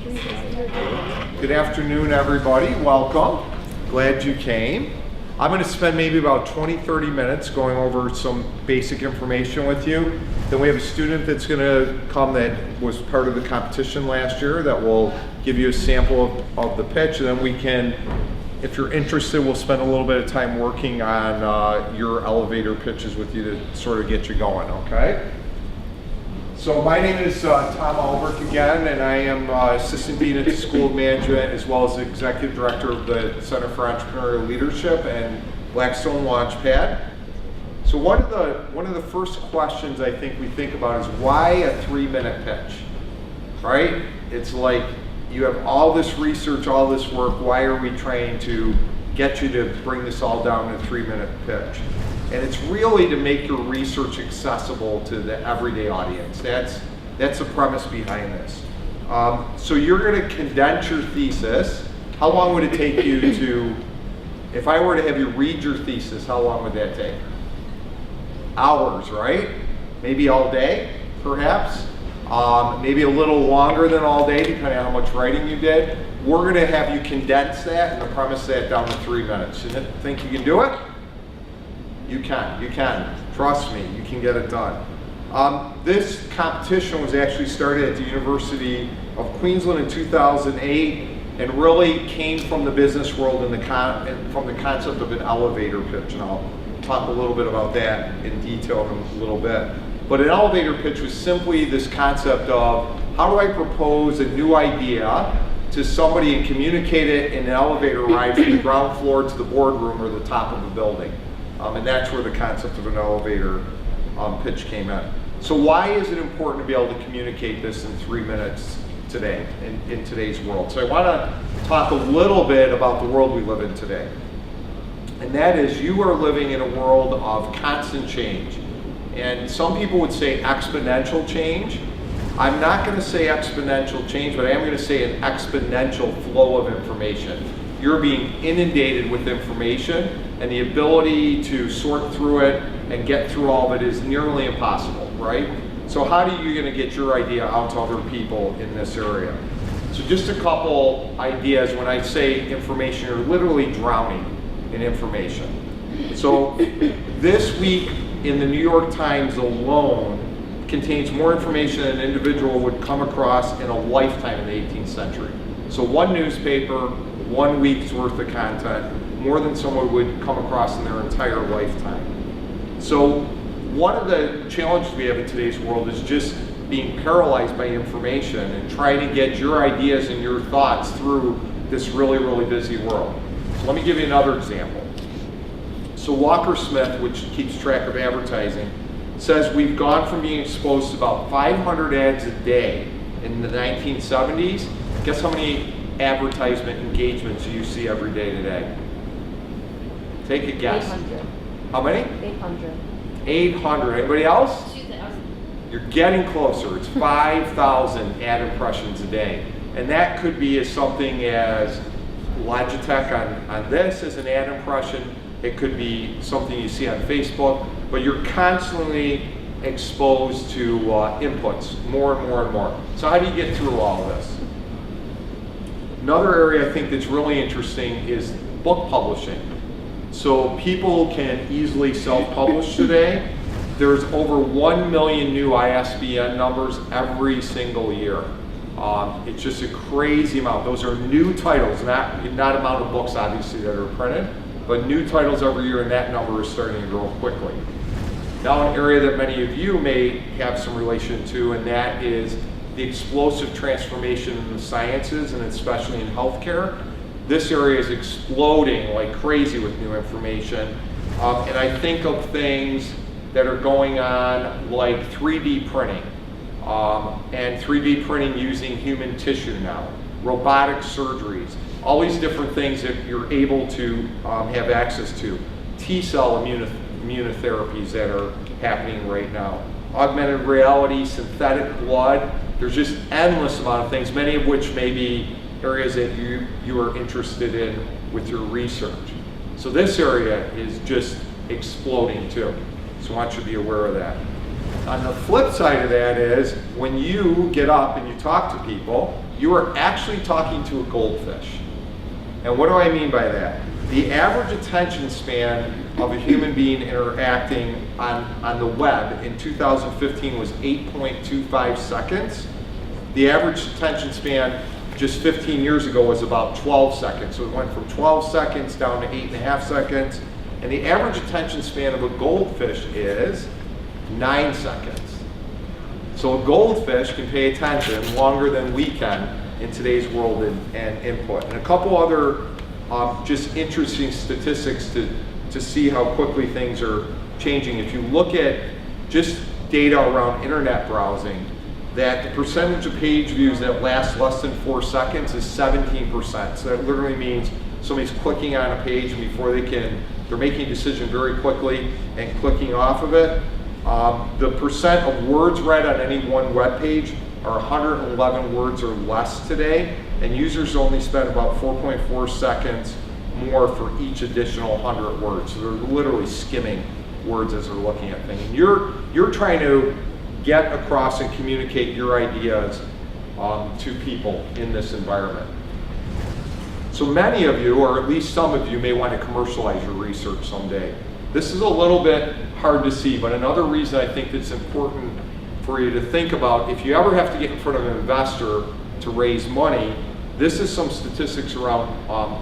Good afternoon, everybody. Welcome. Glad you came. I'm going to spend maybe about 20-30 minutes going over some basic information with you. Then we have a student that's going to come that was part of the competition last year that will give you a sample of the pitch, and then we can, if you're interested, we'll spend a little bit of time working on your elevator pitches with you to sort of get you going, okay? So my name is Tom Albrecht again, and I am Assistant Dean at the School of Management as well as Executive Director of the Center for Entrepreneurial Leadership and Blackstone Launchpad. So one of the first questions I think we think about is why a 3-minute pitch, right? It's like you have all this research, all this work, why are we trying to get you to bring this all down to a 3-minute pitch? And it's really to make your research accessible to the everyday audience. That's the premise behind this. So you're going to condense your thesis. How long would it take you to, if I were to have you read your thesis, how long would that take? Hours, right? Maybe all day, perhaps. Maybe a little longer than all day, depending on how much writing you did. We're going to have you condense that and promise that down to 3 minutes. You think you can do it? You can. Trust me, you can get it done. This competition was actually started at the University of Queensland in 2008 and really came from the business world and from the concept of an elevator pitch. And I'll talk a little bit about that in detail in a little bit. But an elevator pitch was simply this concept of how do I propose a new idea to somebody and communicate it in an elevator ride from the ground floor to the boardroom or the top of a building. And that's where the concept of an elevator pitch came in. So why is it important to be able to communicate this in 3 minutes today, in today's world? So I want to talk a little bit about the world we live in today. And that is, you are living in a world of constant change. And some people would say exponential change. I'm not going to say exponential change, but I am going to say an exponential flow of information. You're being inundated with information, and the ability to sort through it and get through all of it is nearly impossible, right? So how are you going to get your idea out to other people in this area? So just a couple ideas. When I say information, you're literally drowning in information. So this week in the New York Times alone contains more information than an individual would come across in a lifetime in the 18th century. So one newspaper, 1 week's worth of content, more than someone would come across in their entire lifetime. So one of the challenges we have in today's world is just being paralyzed by information and trying to get your ideas and your thoughts through this really, really busy world. So let me give you another example. So Walker Smith, which keeps track of advertising, says we've gone from being exposed to about 500 ads a day in the 1970s. Guess how many advertisement engagements you see every day today? Take a guess. 800. How many? 800. 800. Anybody else? You're getting closer. It's 5,000 ad impressions a day. And that could be as something as Logitech on this as an ad impression. It could be something you see on Facebook. But you're constantly exposed to inputs, more and more and more. So how do you get through all of this? Another area I think that's really interesting is book publishing. So people can easily self-publish today. There's over 1 million new ISBN numbers every single year. It's just a crazy amount. Those are new titles, not amount of books obviously that are printed, but new titles every year, and that number is starting to grow quickly. Now an area that many of you may have some relation to, and that is the explosive transformation in the sciences, and especially in healthcare. This area is exploding like crazy with new information. And I think of things that are going on like 3D printing, and 3D printing using human tissue now, robotic surgeries, all these different things that you're able to have access to. T-cell immunotherapies that are happening right now. Augmented reality, synthetic blood. There's just endless amount of things, many of which may be areas that you are interested in with your research. So this area is just exploding too. So I want you to be aware of that. On the flip side of that is when you get up and you talk to people, you are actually talking to a goldfish. And what do I mean by that? The average attention span of a human being interacting on the web in 2015 was 8.25 seconds. The average attention span just 15 years ago was about 12 seconds. So it went from 12 seconds down to 8.5 seconds. And the average attention span of a goldfish is 9 seconds. So a goldfish can pay attention longer than we can in today's world and input. And a couple other just interesting statistics to see how quickly things are changing. If you look at just data around internet browsing, that the percentage of page views that last less than 4 seconds is 17%. So that literally means somebody's clicking on a page and before they're making a decision very quickly and clicking off of it. The percent of words read on any one web page are 111 words or less today, and users only spend about 4.4 seconds more for each additional 100 words. So they're literally skimming words as they're looking at things. And you're trying to get across and communicate your ideas to people in this environment. So many of you, or at least some of you, may want to commercialize your research someday. This is a little bit hard to see, but another reason I think it's important for you to think about, if you ever have to get in front of an investor to raise money, this is some statistics around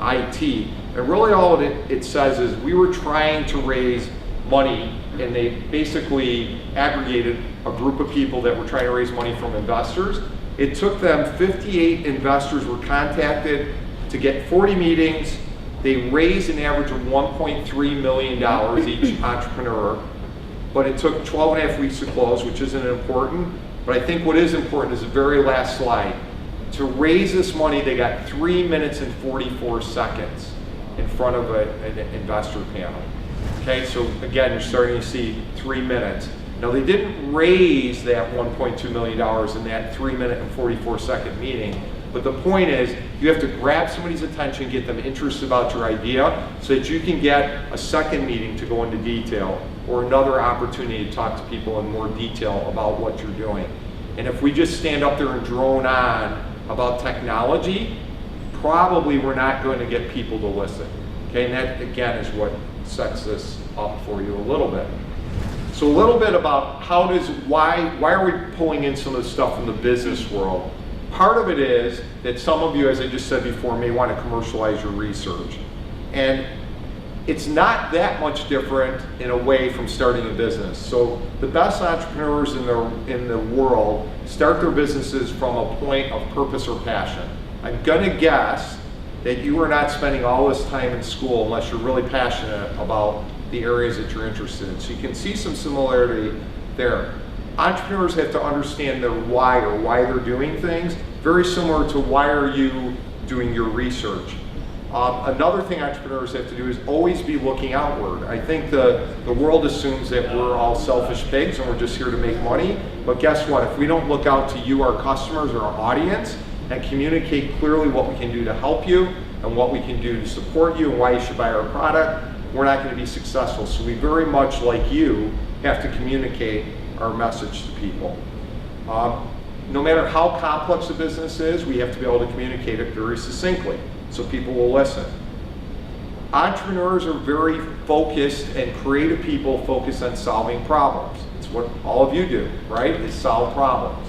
IT. And really all it says is we were trying to raise money, and they basically aggregated a group of people that were trying to raise money from investors. It took them 58 investors were contacted to get 40 meetings. They raised an average of $1.3 million each entrepreneur, but it took 12 and a half weeks to close, which isn't important. But I think what is important is the very last slide. To raise this money, they got 3 minutes and 44 seconds in front of an investor panel. Okay, so again, you're starting to see 3 minutes. Now they didn't raise that $1.2 million in that 3 minute and 44 second meeting, but the point is you have to grab somebody's attention, get them interested about your idea so that you can get a second meeting to go into detail or another opportunity to talk to people in more detail about what you're doing. And if we just stand up there and drone on about technology, probably we're not going to get people to listen. Okay, and that again is what sets this up for you a little bit. So a little bit about why are we pulling in some of the stuff from the business world? Part of it is that some of you, as I just said before, may want to commercialize your research. And it's not that much different in a way from starting a business. So the best entrepreneurs in the world start their businesses from a point of purpose or passion. I'm gonna guess that you are not spending all this time in school unless you're really passionate about the areas that you're interested in. So you can see some similarity there. Entrepreneurs have to understand their why or why they're doing things, very similar to why are you doing your research. Another thing entrepreneurs have to do is always be looking outward. I think the world assumes that we're all selfish pigs and we're just here to make money, but guess what? If we don't look out to you, our customers, or our audience, and communicate clearly what we can do to help you and what we can do to support you and why you should buy our product, we're not going to be successful. So we very much, like you, have to communicate our message to people. No matter how complex a business is, we have to be able to communicate it very succinctly so people will listen. Entrepreneurs are very focused, and creative people focus on solving problems. It's what all of you do, right? Is solve problems.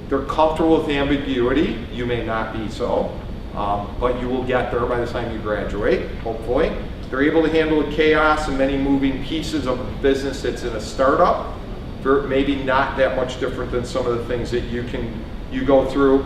They're comfortable with ambiguity. You may not be so, but you will get there by the time you graduate, hopefully. They're able to handle the chaos and many moving pieces of a business that's in a startup. Maybe not that much different than some of the things that you go through.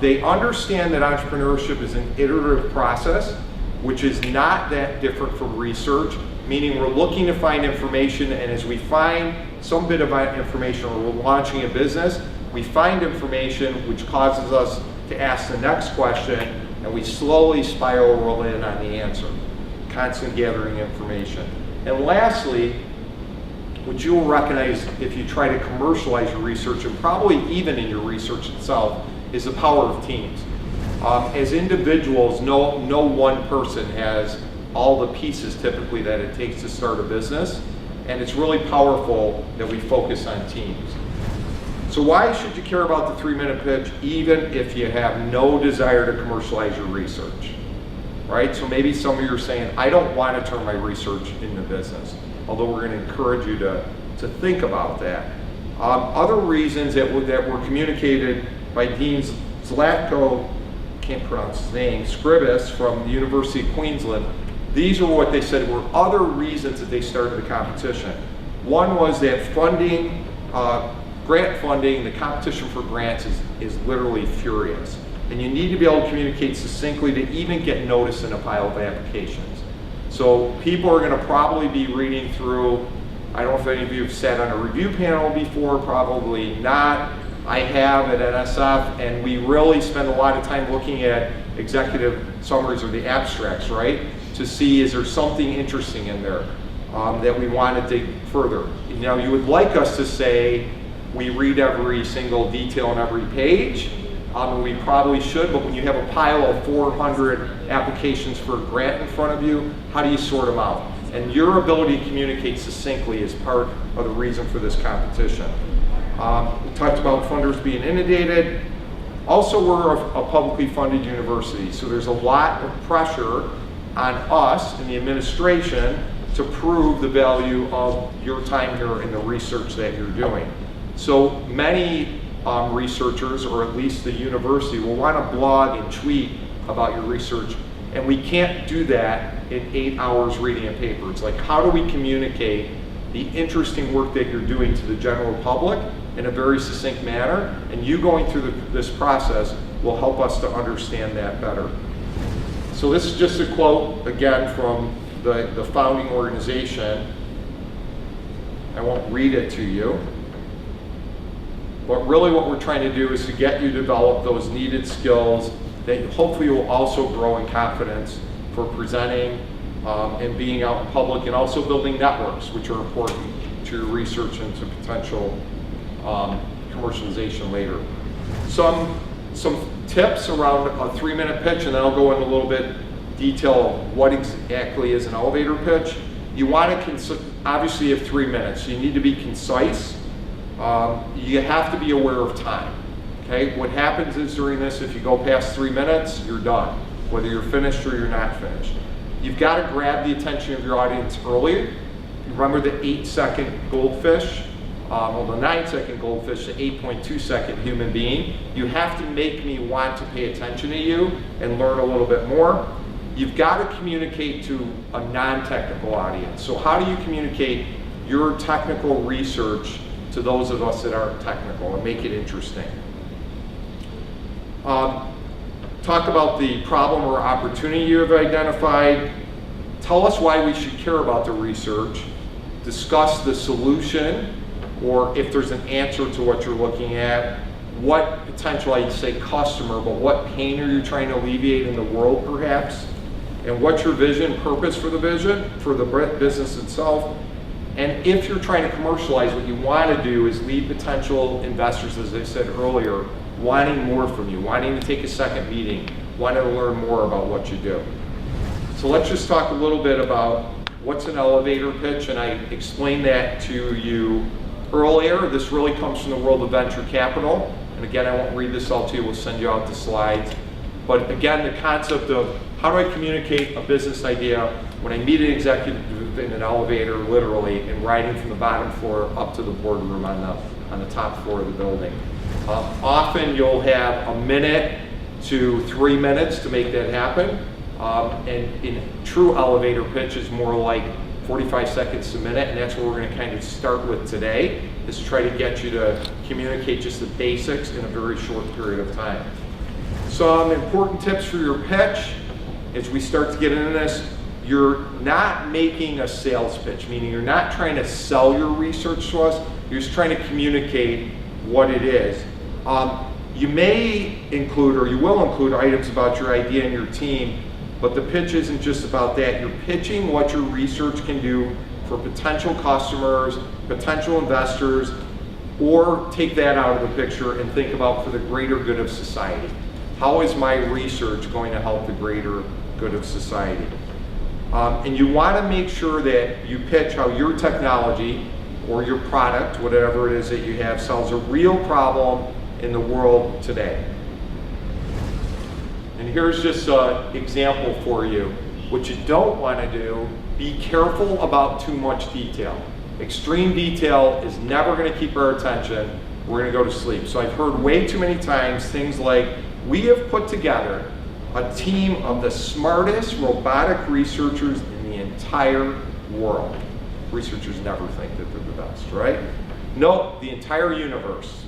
They understand that entrepreneurship is an iterative process, which is not that different from research, meaning we're looking to find information, and as we find some bit of information or we're launching a business, we find information which causes us to ask the next question, and we slowly spiral in on the answer, constant gathering information. And lastly, what you will recognize if you try to commercialize your research, and probably even in your research itself, is the power of teams. As individuals, no one person has all the pieces typically that it takes to start a business, and it's really powerful that we focus on teams. So why should you care about the 3-minute pitch even if you have no desire to commercialize your research? Right? So maybe some of you are saying, I don't want to turn my research into business, although we're going to encourage you to think about that. Other reasons that were communicated by Dean Zlatko, can't pronounce his name, Scribus from the University of Queensland, these are what they said were other reasons that they started the competition. One was that funding, grant funding, the competition for grants is literally furious. And you need to be able to communicate succinctly to even get noticed in a pile of applications. So people are going to probably be reading through, I don't know if any of you have sat on a review panel before, probably not. I have at NSF, and we really spend a lot of time looking at executive summaries or the abstracts, right? To see, is there something interesting in there that we want to dig further. Now, you would like us to say, we read every single detail on every page, and we probably should, but when you have a pile of 400 applications for a grant in front of you, how do you sort them out? And your ability to communicate succinctly is part of the reason for this competition. We talked about funders being inundated. Also, we're a publicly funded university, so there's a lot of pressure on us in the administration to prove the value of your time here and the research that you're doing. So many researchers, or at least the university, will want to blog and tweet about your research, and we can't do that in 8 hours reading a paper. It's like, how do we communicate the interesting work that you're doing to the general public in a very succinct manner? And you going through this process will help us to understand that better. So this is just a quote, again, from the founding organization. I won't read it to you. But really what we're trying to do is to get you to develop those needed skills that hopefully will also grow in confidence for presenting and being out in public, and also building networks, which are important to your research and to potential commercialization later. Some tips around a 3-minute pitch, and then I'll go into a little bit detail of what exactly is an elevator pitch. You want to, obviously you have 3 minutes, so you need to be concise. You have to be aware of time. Okay? What happens is during this, if you go past 3 minutes, you're done, whether you're finished or you're not finished. You've got to grab the attention of your audience early. Remember the 8-second goldfish, or the 9-second goldfish, the 8.2-second human being. You have to make me want to pay attention to you and learn a little bit more. You've got to communicate to a non-technical audience. So how do you communicate your technical research to those of us that aren't technical and make it interesting? Talk about the problem or opportunity you have identified. Tell us why we should care about the research. Discuss the solution, or if there's an answer to what you're looking at. What potential, I'd say customer, but what pain are you trying to alleviate in the world perhaps? And what's your vision, purpose for the vision, for the business itself? And if you're trying to commercialize, what you want to do is lead potential investors, as I said earlier, wanting more from you, wanting to take a second meeting, wanting to learn more about what you do. So let's just talk a little bit about what's an elevator pitch, and I explained that to you earlier. This really comes from the world of venture capital. And again, I won't read this all to you, we'll send you out the slides. But again, the concept of how do I communicate a business idea when I meet an executive in an elevator, literally, and riding from the bottom floor up to the boardroom on the top floor of the building. Often you'll have a minute to 3 minutes to make that happen. And in true elevator pitch is more like 45 seconds a minute, and that's what we're going to kind of start with today, is to try to get you to communicate just the basics in a very short period of time. Some important tips for your pitch as we start to get into this. You're not making a sales pitch, meaning you're not trying to sell your research to us, you're just trying to communicate what it is. You may include, or you will include, items about your idea and your team, but the pitch isn't just about that. You're pitching what your research can do for potential customers, potential investors, or take that out of the picture and think about for the greater good of society. How is my research going to help the greater good of society? And you want to make sure that you pitch how your technology or your product, whatever it is that you have, solves a real problem in the world today. And here's just an example for you. What you don't want to do, be careful about too much detail. Extreme detail is never going to keep our attention. We're going to go to sleep. So I've heard way too many times things like, we have put together a team of the smartest robotic researchers in the entire world. Researchers never think that they're the best, right? Nope, the entire universe.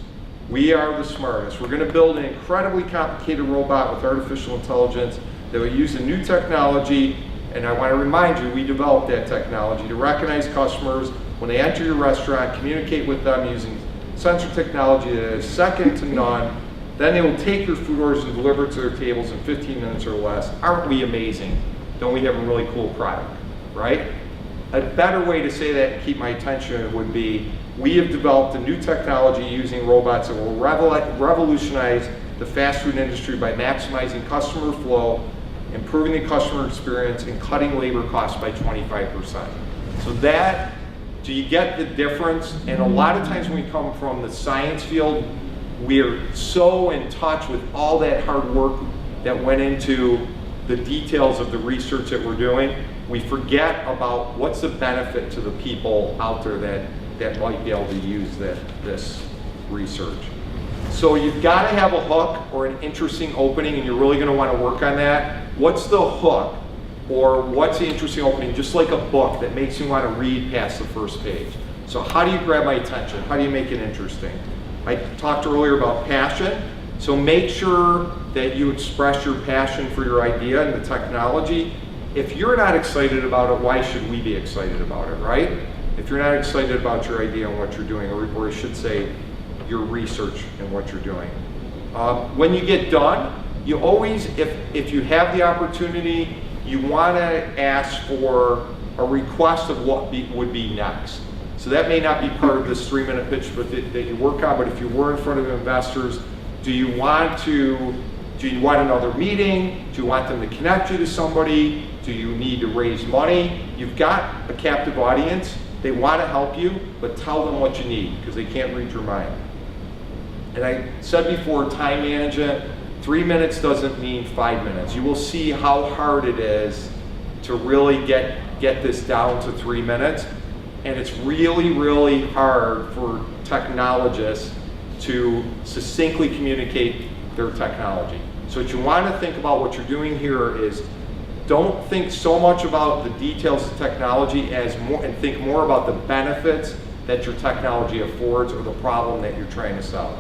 We are the smartest. We're going to build an incredibly complicated robot with artificial intelligence that will use a new technology, and I want to remind you, we developed that technology to recognize customers when they enter your restaurant, communicate with them using sensor technology that is second to none. Then they will take your food orders and deliver it to their tables in 15 minutes or less. Aren't we amazing? Don't we have a really cool product, right? A better way to say that and keep my attention would be, we have developed a new technology using robots that will revolutionize the fast food industry by maximizing customer flow, improving the customer experience, and cutting labor costs by 25%. So that, do you get the difference? And a lot of times when we come from the science field, we're so in touch with all that hard work that went into the details of the research that we're doing. We forget about what's the benefit to the people out there that might be able to use this research. So you've got to have a hook or an interesting opening, and you're really going to want to work on that. What's the hook, or what's the interesting opening? Just like a book that makes you want to read past the first page. So how do you grab my attention? How do you make it interesting? I talked earlier about passion. So make sure that you express your passion for your idea and the technology. If you're not excited about it, why should we be excited about it, right? If you're not excited about your idea and what you're doing, or I should say, your research and what you're doing. When you get done, you always, if you have the opportunity, you want to ask for a request of what would be next. So that may not be part of this 3-minute pitch but that you work on, but if you were in front of investors, do you want another meeting? Do you want them to connect you to somebody? Do you need to raise money? You've got a captive audience. They want to help you, but tell them what you need because they can't read your mind. And I said before, time management, 3 minutes doesn't mean 5 minutes. You will see how hard it is to really get this down to 3 minutes. And it's really, really hard for technologists to succinctly communicate their technology. So what you want to think about what you're doing here is, don't think so much about the details of technology and think more about the benefits that your technology affords or the problem that you're trying to solve.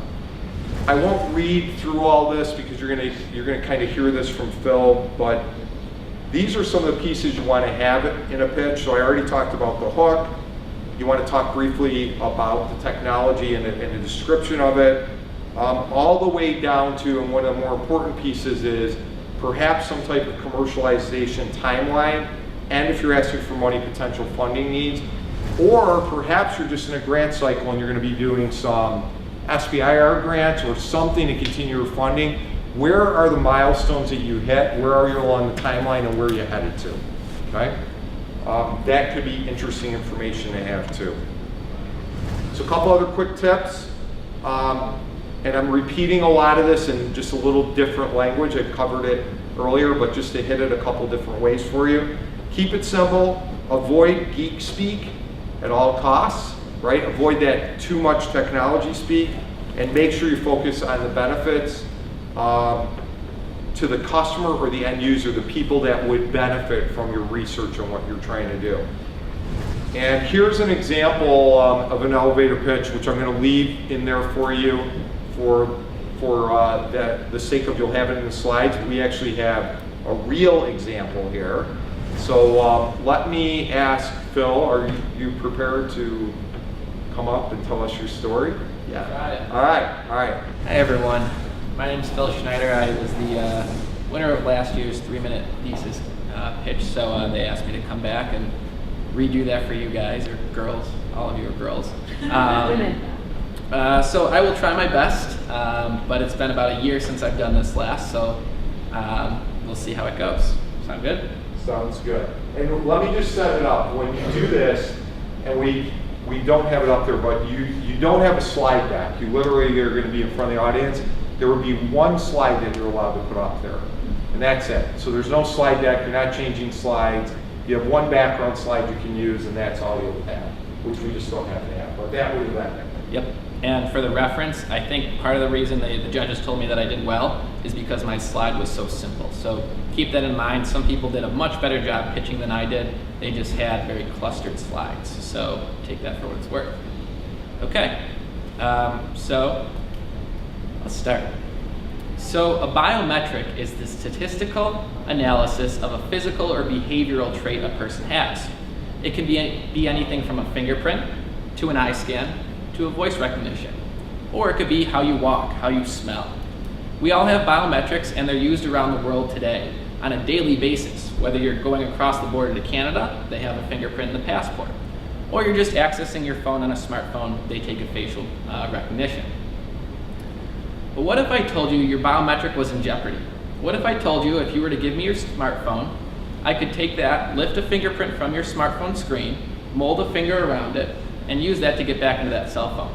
I won't read through all this because you're gonna kind of hear this from Phil, but these are some of the pieces you want to have in a pitch. So I already talked about the hook. You want to talk briefly about the technology and the description of it, all the way down to, and one of the more important pieces is perhaps some type of commercialization timeline, and if you're asking for money, potential funding needs, or perhaps you're just in a grant cycle and you're going to be doing some SBIR grants or something to continue your funding. Where are the milestones that you hit? Where are you along the timeline, and where are you headed to? Okay? That could be interesting information to have too. So a couple other quick tips, and I'm repeating a lot of this in just a little different language. I covered it earlier, but just to hit it a couple different ways for you. Keep it simple. Avoid geek speak at all costs, right? Avoid that too much technology speak, and make sure you focus on the benefits to the customer or the end user, the people that would benefit from your research and what you're trying to do. And here's an example of an elevator pitch, which I'm going to leave in there for you for the sake of you'll have it in the slides. We actually have a real example here. So let me ask Phil, are you prepared to come up and tell us your story? Yeah. Got it. All right. Hi everyone. My name is Phil Schneider. I was the winner of last year's 3-minute thesis pitch, so they asked me to come back and redo that for you guys, or girls. All of you are girls. So I will try my best, but it's been about a year since I've done this last, so we'll see how it goes. Sound good? Sounds good. And let me just set it up. When you do this, and we we don't have it up there, but you don't have a slide deck. You literally are going to be in front of the audience. There will be one slide that you're allowed to put up there, and that's it. So there's no slide deck. You're not changing slides. You have one background slide you can use, and that's all you'll have, which we just don't have to have. But that would be that. Yep. And for the reference, I think part of the reason the judges told me that I did well is because my slide was so simple. So keep that in mind. Some people did a much better job pitching than I did. They just had very clustered slides. So take that for what it's worth. Okay, so let's start. So a biometric is the statistical analysis of a physical or behavioral trait a person has. It can be anything from a fingerprint to an eye scan to a voice recognition, or it could be how you walk, how you smell. We all have biometrics, and they're used around the world today on a daily basis. Whether you're going across the border to Canada, they have a fingerprint in the passport, or you're just accessing your phone on a smartphone, they take a facial recognition. But what if I told you your biometric was in jeopardy? What if I told you if you were to give me your smartphone, I could take that, lift a fingerprint from your smartphone screen, mold a finger around it, and use that to get back into that cell phone.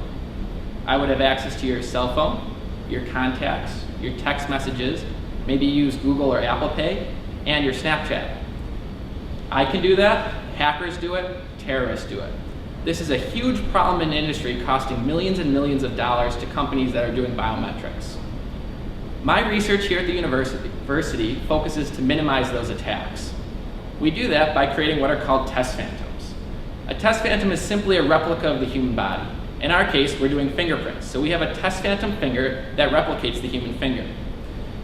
I would have access to your cell phone, your contacts, your text messages, maybe use Google or Apple Pay, and your Snapchat. I can do that, hackers do it, terrorists do it. This is a huge problem in the industry, costing millions and millions of dollars to companies that are doing biometrics. My research here at the university focuses to minimize those attacks. We do that by creating what are called test phantoms. A test phantom is simply a replica of the human body. In our case, we're doing fingerprints. So we have a test phantom finger that replicates the human finger.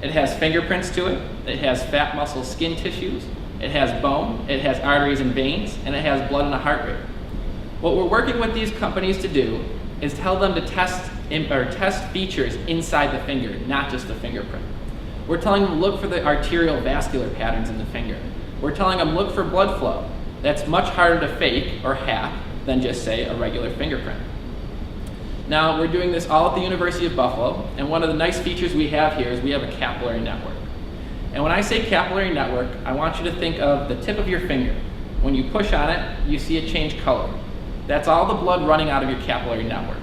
It has fingerprints to it, it has fat, muscle, skin tissues, it has bone, it has arteries and veins, and it has blood and a heart rate. What we're working with these companies to do is tell them to test features inside the finger, not just the fingerprint. We're telling them to look for the arterial vascular patterns in the finger. We're telling them look for blood flow. That's much harder to fake or hack than just, say, a regular fingerprint. Now, we're doing this all at the University of Buffalo, and one of the nice features we have here is we have a capillary network. And when I say capillary network, I want you to think of the tip of your finger. When you push on it, you see it change color. That's all the blood running out of your capillary network.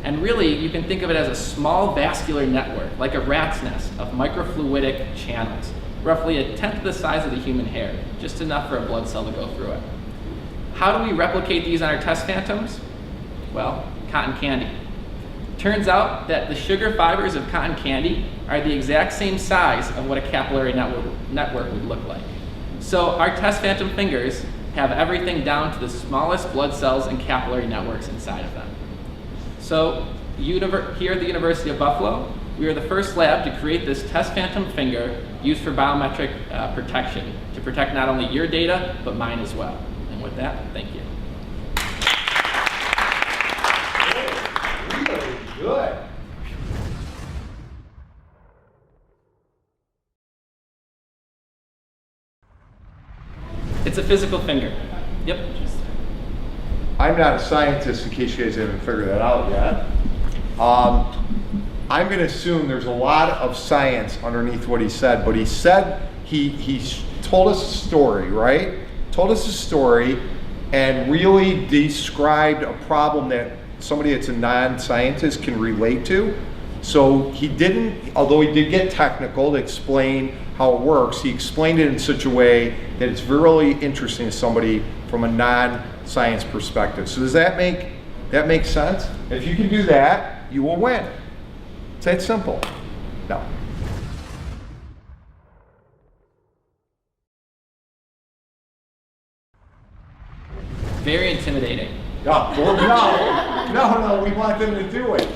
And really, you can think of it as a small vascular network, like a rat's nest of microfluidic channels, roughly a tenth of the size of the human hair, just enough for a blood cell to go through it. How do we replicate these on our test phantoms? Well, cotton candy. Turns out that the sugar fibers of cotton candy are the exact same size of what a capillary network would look like. So our test phantom fingers have everything down to the smallest blood cells and capillary networks inside of them. So here at the University of Buffalo, we are the first lab to create this test phantom finger used for biometric protection, to protect not only your data, but mine as well. And with that, thank you. Really good. It's a physical finger. Yep. I'm not a scientist, in case you guys haven't figured that out yet. I'm going to assume there's a lot of science underneath what he said, but he said he told us a story, right? Told us a story and really described a problem that somebody that's a non-scientist can relate to. So he didn't, although he did get technical to explain how it works, he explained it in such a way that it's really interesting to somebody from a non-science perspective. So does that make sense? If you can do that, you will win. It's that simple. No. Very intimidating. No, we want them to do it.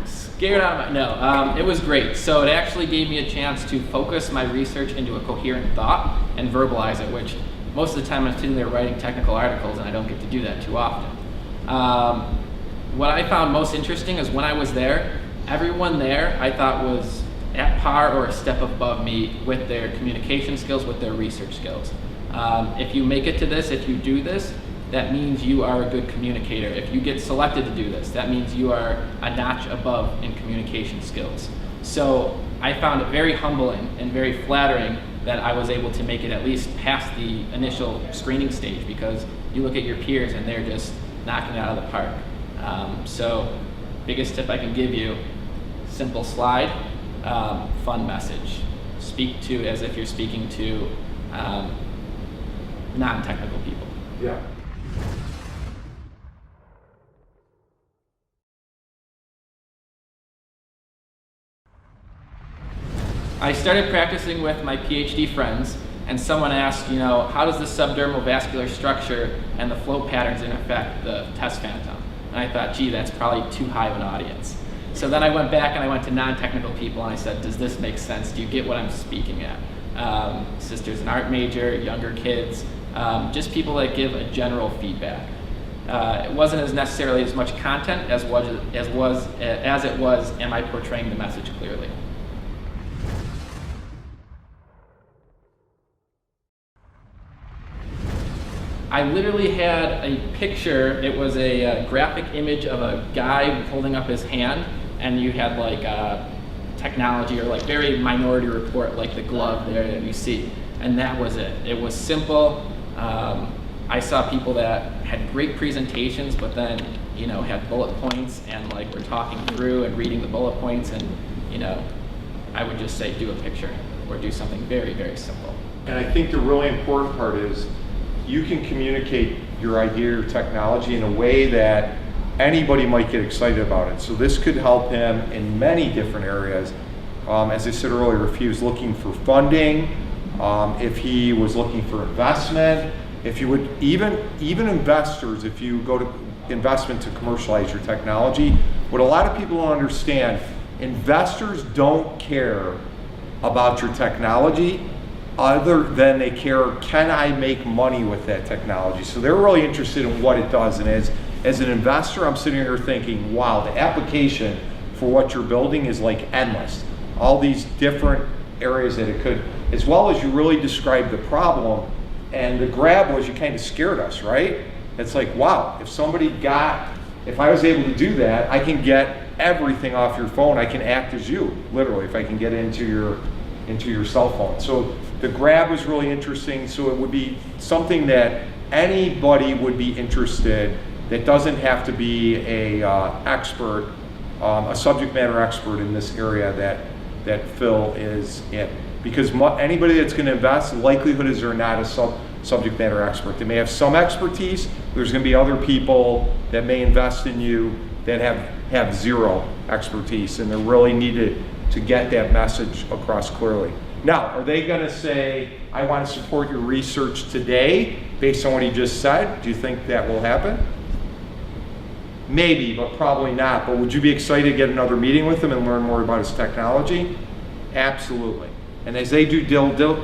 Scared out of my, no, it was great. So it actually gave me a chance to focus my research into a coherent thought and verbalize it, which most of the time I'm sitting there writing technical articles and I don't get to do that too often. What I found most interesting is when I was there, everyone there I thought was at par or a step above me with their communication skills, with their research skills. If you make it to this, if you do this, that means you are a good communicator. If you get selected to do this, that means you are a notch above in communication skills. So I found it very humbling and very flattering that I was able to make it at least past the initial screening stage, because you look at your peers and they're knocking it out of the park. So biggest tip I can give you, simple slide, fun message. Speak to as if you're speaking to non-technical people. Yeah. I started practicing with my PhD friends, and someone asked, you know, how does the subdermal vascular structure and the flow patterns affect the test phantom? And I thought, gee, that's probably too high of an audience. So then I went back and I went to non-technical people and I said, does this make sense? Do you get what I'm speaking at? Sister's an art major, younger kids, just people that give a general feedback. It wasn't as necessarily as much content as it was, am I portraying the message clearly? I literally had a picture, it was a graphic image of a guy holding up his hand, and you had like technology or like very Minority Report, like the glove there that you see. And that was it. It was simple. I saw people that had great presentations, but then, you know, had bullet points and like were talking through and reading the bullet points, and, you know, I would just say do a picture or do something very, very simple. And I think the really important part is you can communicate your idea or technology in a way that anybody might get excited about it. So this could help him in many different areas. As I said earlier, if he was looking for funding, if he was looking for investment, if you would, even investors, if you go to investment to commercialize your technology, what a lot of people don't understand, investors don't care about your technology other than they care, can I make money with that technology? So they're really interested in what it does. And as an investor, I'm sitting here thinking, wow, the application for what you're building is like endless. All these different areas that it could, as well as you really described the problem. And the grab was, you kind of scared us, right? It's like, wow, if I was able to do that, I can get everything off your phone. I can act as you, literally, if I can get into your cell phone. So the grab was really interesting. So it would be something that anybody would be interested, that doesn't have to be a expert, a subject matter expert in this area that Phil is in. Because anybody that's going to invest, the likelihood is they're not a subject matter expert. They may have some expertise. There's going to be other people that may invest in you that have zero expertise, and they're really needed to get that message across clearly. Now, are they going to say, I want to support your research today based on what he just said? Do you think that will happen? Maybe, but probably not. But would you be excited to get another meeting with him and learn more about his technology? Absolutely. And as they do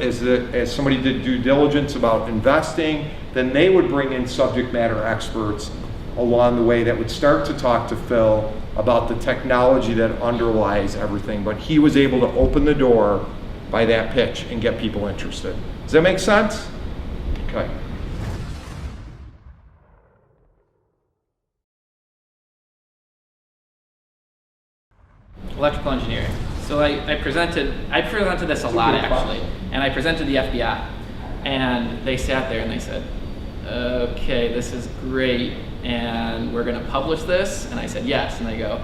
as somebody did due diligence about investing, then they would bring in subject matter experts along the way that would start to talk to Phil about the technology that underlies everything. But he was able to open the door by that pitch and get people interested. Does that make sense? Okay. Electrical engineering. So I presented this a lot actually, and I presented the FBI, and they sat there and they said, okay, this is great, and we're gonna publish this? And I said, yes, and they go,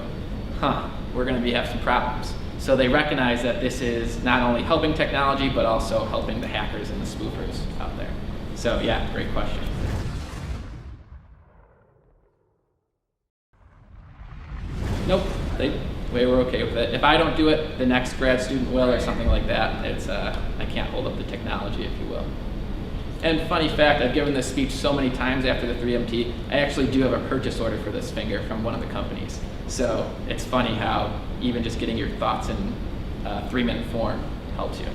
we're gonna have some problems. So they recognize that this is not only helping technology, but also helping the hackers and the spoofers out there. So yeah, great question. Nope, we were okay with it. If I don't do it, the next grad student will, or something like that. It's I can't hold up the technology, if you will. And funny fact, I've given this speech so many times after the 3MT, I actually do have a purchase order for this finger from one of the companies. So it's funny how even just getting your thoughts in 3-minute form helps you.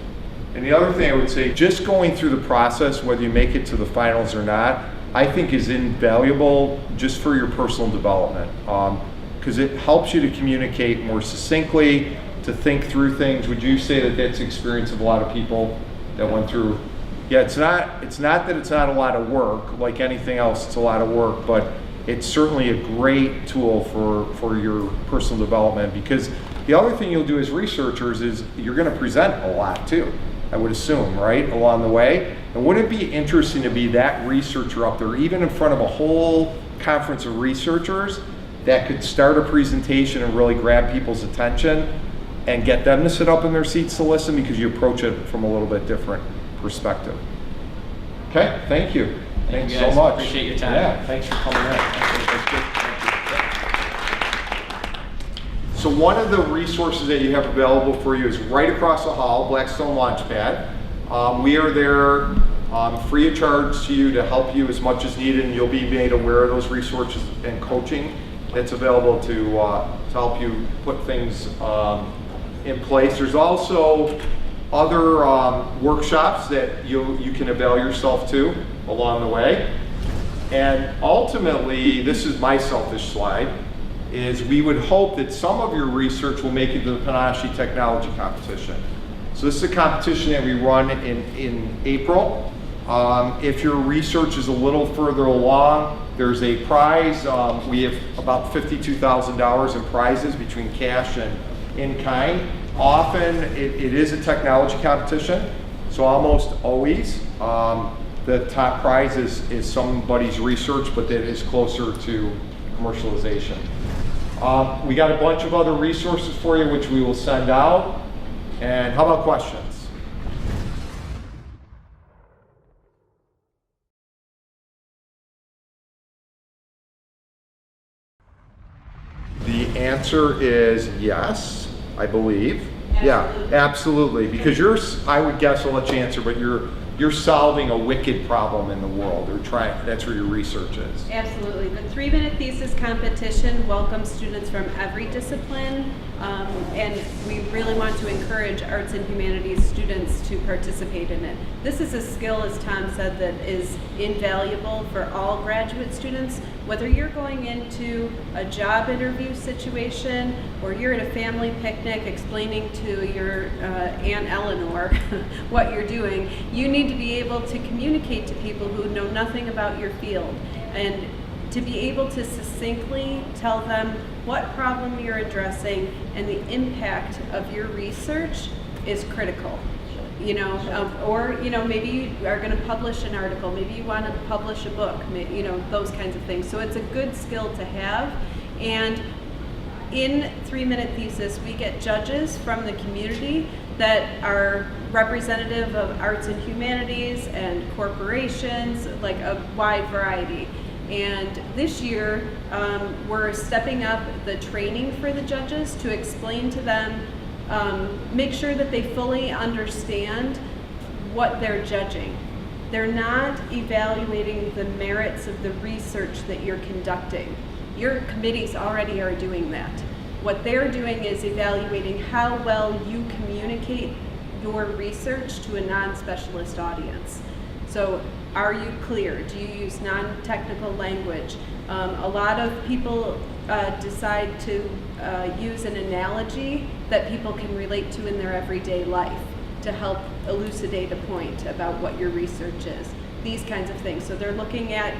And the other thing I would say, just going through the process, whether you make it to the finals or not, I think is invaluable just for your personal development. Because it helps you to communicate more succinctly, to think through things. Would you say that that's the experience of a lot of people that went through? Yeah, it's not that it's not a lot of work. Like anything else, it's a lot of work, but it's certainly a great tool for your personal development. Because the other thing you'll do as researchers is you're going to present a lot too, I would assume, right, along the way. And wouldn't it be interesting to be that researcher up there, even in front of a whole conference of researchers that could start a presentation and really grab people's attention and get them to sit up in their seats to listen, because you approach it from a little bit different perspective. Okay, thank you. Thanks you so guys. much. Appreciate your time. Yeah, thanks for coming in. That's good. So one of the resources that you have available for you is right across the hall, Blackstone Launchpad. We are there free of charge to you to help you as much as needed, and you'll be made aware of those resources and coaching that's available to help you put things in place. There's also other workshops that you can avail yourself to along the way. And ultimately, this is my selfish slide, is we would hope that some of your research will make it to the Panache Technology Competition. So this is a competition that we run in April. If your research is a little further along, there's a prize. We have about $52,000 in prizes between cash and in-kind. Often it is a technology competition, so almost always the top prize is somebody's research, but that is closer to commercialization. We got a bunch of other resources for you which we will send out. And how about questions? The answer is yes, I believe. Absolutely. Yeah, absolutely. Because I would guess I'll let you answer, but you're solving a wicked problem in the world, or that's where your research is. Absolutely. The 3-minute thesis competition welcomes students from every discipline, and we really want to encourage arts and humanities students to participate in it. This is a skill, as Tom said, that is invaluable for all graduate students, whether you're going into a job interview situation or you're at a family picnic explaining to your Aunt Eleanor what you're doing. You need to be able to communicate to people who know nothing about your field, and to be able to succinctly tell them what problem you're addressing and the impact of your research is critical. Or maybe you are going to publish an article, maybe you want to publish a book, those kinds of things. So it's a good skill to have. And in 3-minute thesis, we get judges from the community that are representative of arts and humanities and corporations, like a wide variety. And this year, we're stepping up the training for the judges to explain to them, make sure that they fully understand what they're judging. They're not evaluating the merits of the research that you're conducting. Your committees already are doing that. What they're doing is evaluating how well you communicate your research to a non-specialist audience. So, are you clear? Do you use non-technical language? A lot of people decide to use an analogy that people can relate to in their everyday life to help elucidate a point about what your research is. These kinds of things. So they're looking at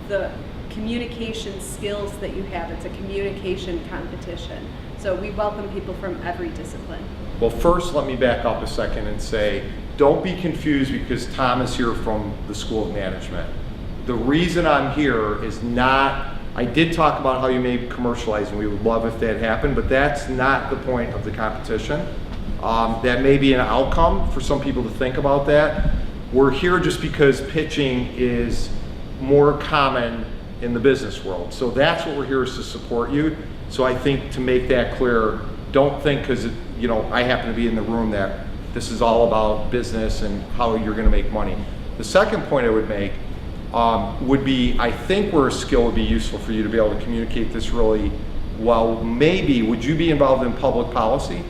the communication skills that you have. It's a communication competition. So we welcome people from every discipline. Well, first, let me back up a second and say, don't be confused because Tom is here from the School of Management. The reason I'm here is not, I did talk about how you may commercialize, and we would love if that happened, but that's not the point of the competition. That may be an outcome for some people to think about that. We're here just because pitching is more common in the business world. So that's what we're here, is to support you. So I think to make that clear, don't think because I happen to be in the room that this is all about business and how you're going to make money. The second point I would make would be, I think where a skill would be useful for you to be able to communicate this really well, maybe, would you be involved in public policy?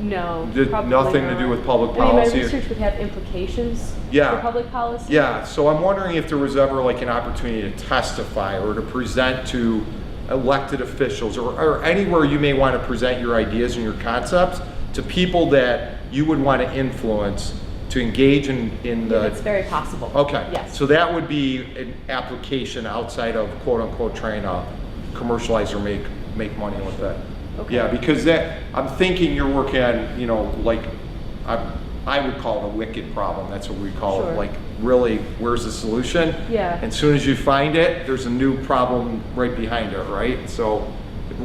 No, nothing to do with public policy? My research would have implications Yeah. for public policy. Yeah, so I'm wondering if there was ever like an opportunity to testify or to present to elected officials or anywhere you may want to present your ideas and your concepts to people that you would want to influence to engage in the... It's very possible. Okay, yes. So that would be an application outside of quote unquote trying to commercialize or make money with that. Okay. Yeah, because I'm thinking you're working on, like, I would call it a wicked problem. That's what we call Sure. it, like really, where's the solution? Yeah. And as soon as you find it, there's a new problem right behind it, right? So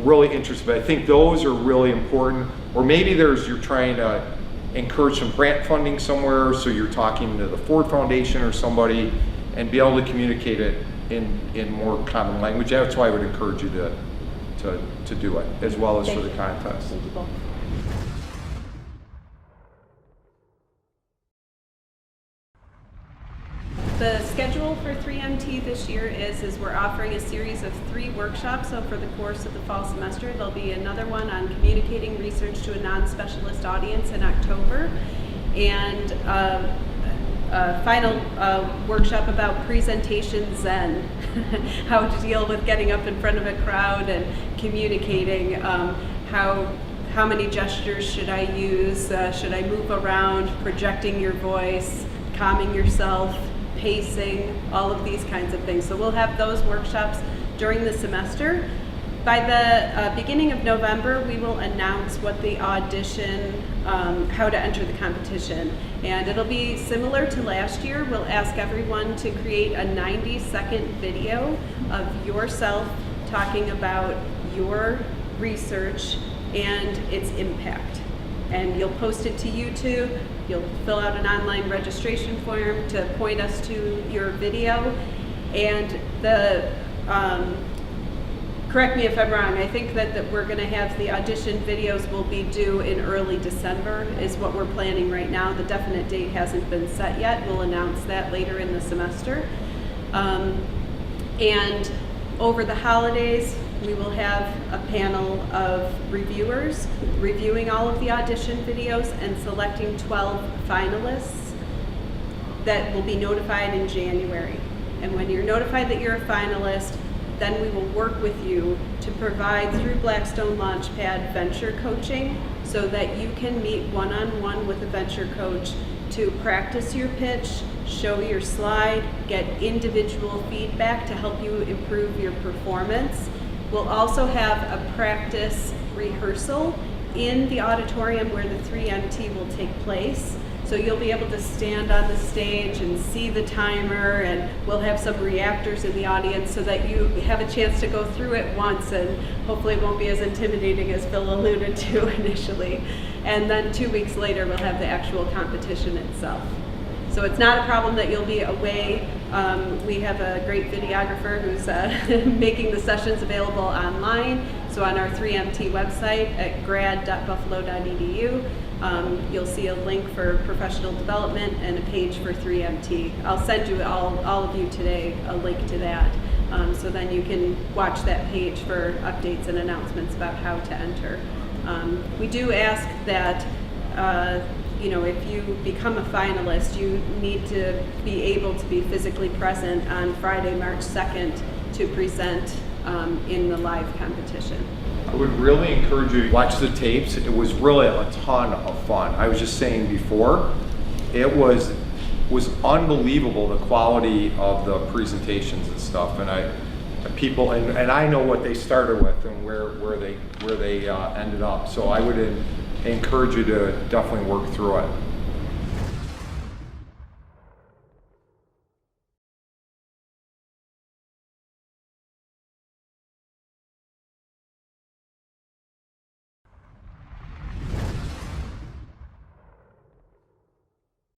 really interested, but I think those are really important. Or maybe you're trying to encourage some grant funding somewhere, so you're talking to the Ford Foundation or somebody and be able to communicate it in more common language. That's why I would encourage you to do it, as well as Thank for the you. contest. Thank you both. The schedule for 3MT this year is we're offering a series of 3 workshops over the course of the fall semester. There'll be another one on communicating research to a non-specialist audience in October, and a final workshop about presentation zen, how to deal with getting up in front of a crowd and communicating, how many gestures should I use, should I move around, projecting your voice, calming yourself, pacing, all of these kinds of things. So we'll have those workshops during the semester. By the beginning of November, we will announce what the audition, how to enter the competition. And it'll be similar to last year. We'll ask everyone to create a 90-second video of yourself talking about your research and its impact. And you'll post it to YouTube. You'll fill out an online registration form to point us to your video. And correct me if I'm wrong, I think that we're gonna have the audition videos will be due in early December is what we're planning right now. The definite date hasn't been set yet. We'll announce that later in the semester. And over the holidays, we will have a panel of reviewers reviewing all of the audition videos and selecting 12 finalists that will be notified in January. And when you're notified that you're a finalist, then we will work with you to provide through Blackstone Launchpad venture coaching so that you can meet one-on-one with a venture coach to practice your pitch, show your slide, get individual feedback to help you improve your performance. We'll also have a practice rehearsal in the auditorium where the 3MT will take place. So you'll be able to stand on the stage and see the timer, and we'll have some reactors in the audience so that you have a chance to go through it once, and hopefully it won't be as intimidating as Phil alluded to initially. And then 2 weeks later, we'll have the actual competition itself. So it's not a problem that you'll be away. We have a great videographer who's making the sessions available online. So on our 3MT website at grad.buffalo.edu, you'll see a link for professional development and a page for 3MT. I'll send you, all of you today, a link to that. So then you can watch that page for updates and announcements about how to enter. We do ask that if you become a finalist, you need to be able to be physically present on Friday, March 2nd to present in the live competition. I would really encourage you to watch the tapes. It was really a ton of fun. I was just saying before, it was unbelievable, the quality of the presentations and stuff. And I know what they started with and where they ended up. So I would encourage you to definitely work through it.